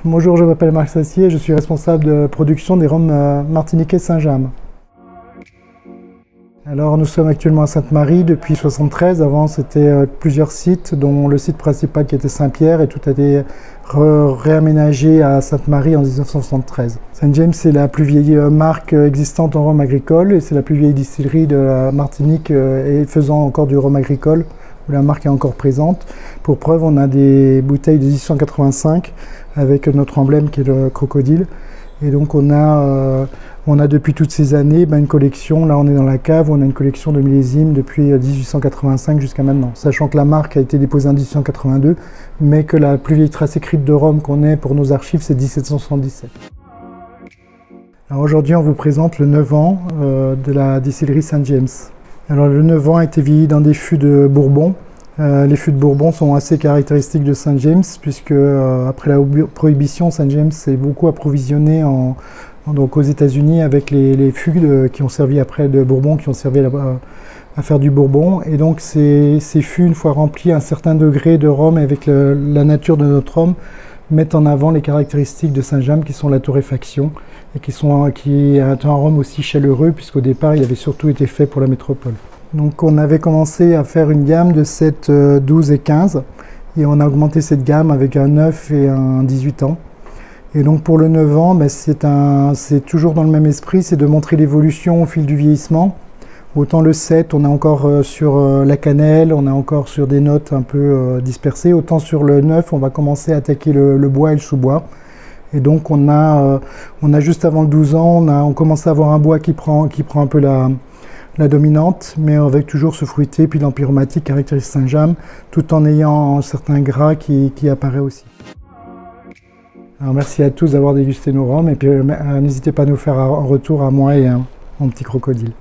Bonjour, je m'appelle Marc Sassier, je suis responsable de production des rhums martiniquais Saint-James. Alors nous sommes actuellement à Sainte-Marie depuis 1973. Avant c'était plusieurs sites, dont le site principal qui était Saint-Pierre, et tout a été réaménagé à Sainte-Marie en 1973. Saint-James c'est la plus vieille marque existante en rhum agricole et c'est la plus vieille distillerie de la Martinique et faisant encore du rhum agricole, où la marque est encore présente. Pour preuve, on a des bouteilles de 1885 avec notre emblème qui est le crocodile. Et donc on a depuis toutes ces années une collection, là on est dans la cave, on a une collection de millésimes depuis 1885 jusqu'à maintenant. Sachant que la marque a été déposée en 1882, mais que la plus vieille trace écrite de rhum qu'on ait pour nos archives, c'est 1777. Alors aujourd'hui on vous présente le 9 ans de la distillerie Saint-James. Alors le 9 ans a été vieilli dans des fûts de Bourbon. Les fûts de Bourbon sont assez caractéristiques de Saint-James, puisque après la prohibition, Saint-James s'est beaucoup approvisionné donc aux États-Unis avec les fûts qui ont servi après de Bourbon, qui ont servi à faire du Bourbon. Et donc ces fûts, une fois remplis à un certain degré de rhum avec la nature de notre rhum, mettent en avant les caractéristiques de Saint-James qui sont la torréfaction et qui est un rhum aussi chaleureux, puisqu'au départ il avait surtout été fait pour la métropole. Donc on avait commencé à faire une gamme de 7, 12 et 15 et on a augmenté cette gamme avec un 9 et un 18 ans. Et donc pour le 9 ans, c'est toujours dans le même esprit, c'est de montrer l'évolution au fil du vieillissement. Autant le 7, on est encore sur la cannelle, on est encore sur des notes un peu dispersées. Autant sur le 9, on va commencer à attaquer le bois et le sous-bois. Et donc on a juste avant le 12 ans, on commence à avoir un bois qui prend un peu la dominante, mais avec toujours ce fruité puis l'empire aromatique caractérise Saint-James, tout en ayant un certain gras qui apparaît aussi. Alors merci à tous d'avoir dégusté nos rhums, et puis n'hésitez pas à nous faire un retour à moi et à mon petit crocodile.